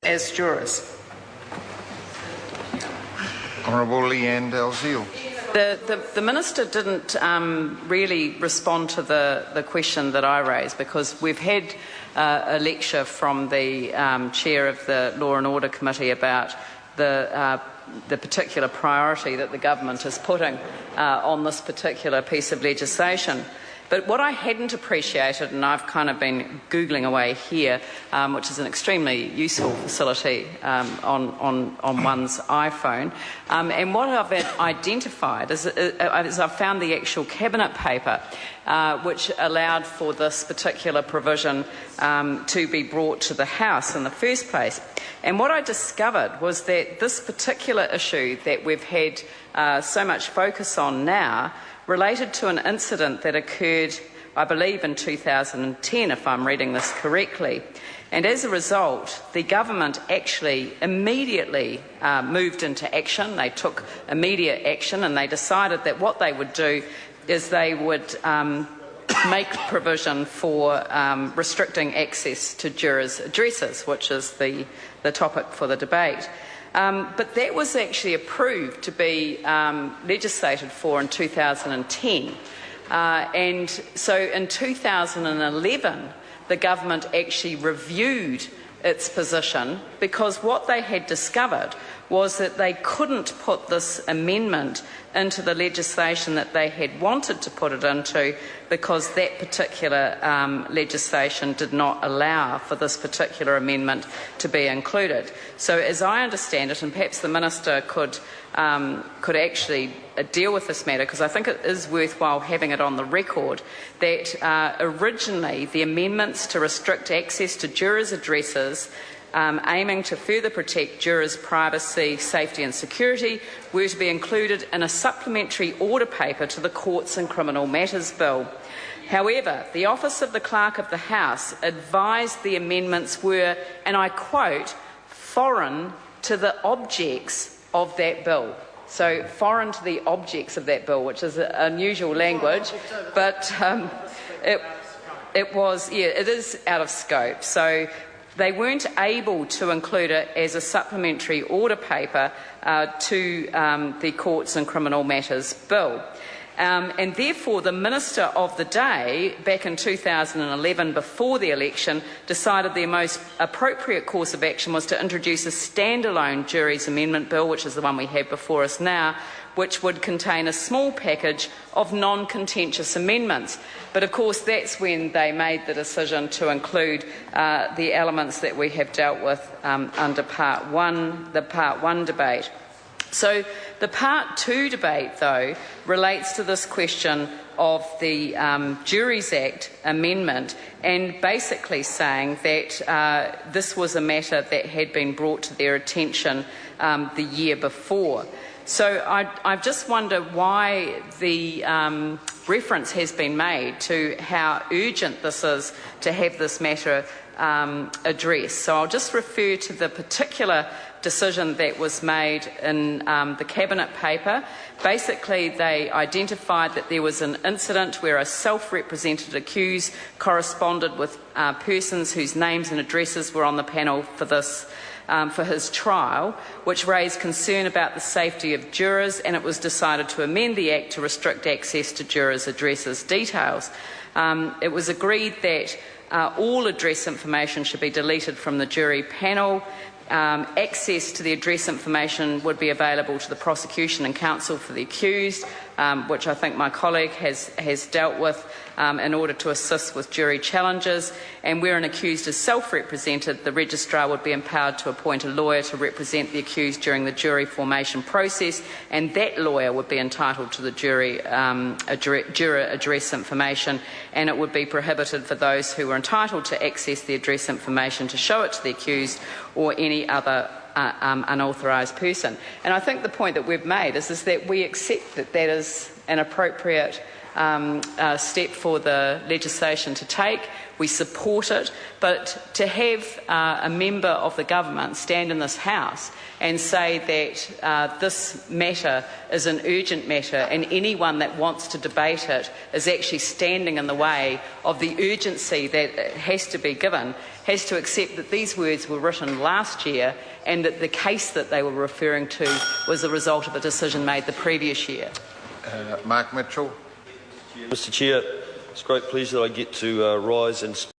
as jurors. Honourable Leanne Dalziel. The Minister didn't really respond to the question that I raised, because we've had a lecture from the Chair of the Law and Order Committee about the particular priority that the government is putting on this particular piece of legislation. But what I hadn't appreciated, and I've kind of been Googling away here, which is an extremely useful facility on one's iPhone, and what I've identified is I've found the actual Cabinet paper which allowed for this particular provision to be brought to the House in the first place. And what I discovered was that this particular issue that we've had so much focus on now related to an incident that occurred, I believe, in 2010, if I'm reading this correctly. And as a result, the government actually immediately moved into action. They took immediate action, and they decided that what they would do is they would make provision for restricting access to jurors' addresses, which is the topic for the debate. But that was actually approved to be legislated for in 2010. And so in 2011, the government actually reviewed its position, because what they had discovered was that they couldn't put this amendment into the legislation that they had wanted to put it into, because that particular legislation did not allow for this particular amendment to be included. So as I understand it, and perhaps the Minister could actually deal with this matter, because I think it is worthwhile having it on the record, that originally the amendments to restrict access to jurors' addresses aiming to further protect jurors' privacy, safety and security were to be included in a supplementary order paper to the Courts and Criminal Matters Bill. However, the Office of the Clerk of the House advised the amendments were, and I quote, foreign to the objects of that bill. So foreign to the objects of that bill, which is unusual language, but it is out of scope. So they weren't able to include it as a supplementary order paper to the Courts and Criminal Matters Bill. And therefore, the Minister of the day, back in 2011, before the election, decided the most appropriate course of action was to introduce a standalone Juries Amendment Bill, which is the one we have before us now, which would contain a small package of non-contentious amendments. But of course, that's when they made the decision to include the elements that we have dealt with under Part 1, the Part 1 debate. So the Part 2 debate, though, relates to this question of the Juries Act amendment, and basically saying that this was a matter that had been brought to their attention the year before. So I just wonder why the reference has been made to how urgent this is to have this matter addressed. So I'll just refer to the particular decision that was made in the Cabinet paper. Basically, they identified that there was an incident where a self-represented accused corresponded with persons whose names and addresses were on the panel for this for his trial, which raised concern about the safety of jurors, and it was decided to amend the Act to restrict access to jurors' addresses details. It was agreed that all address information should be deleted from the jury panel. Access to the address information would be available to the prosecution and counsel for the accused, which I think my colleague has dealt with in order to assist with jury challenges. And where an accused is self-represented, the registrar would be empowered to appoint a lawyer to represent the accused during the jury formation process, and that lawyer would be entitled to the juror address information, and it would be prohibited for those who were entitled to access the address information to show it to the accused or any other unauthorised person. And I think the point that we've made is that we accept that that is an appropriate step for the legislation to take. We support it, but to have a member of the government stand in this House and say that this matter is an urgent matter and anyone that wants to debate it is actually standing in the way of the urgency that has to be given, has to accept that these words were written last year and that the case that they were referring to was the result of a decision made the previous year. Mark Mitchell. Mr Chair, it's a great pleasure that I get to rise and speak.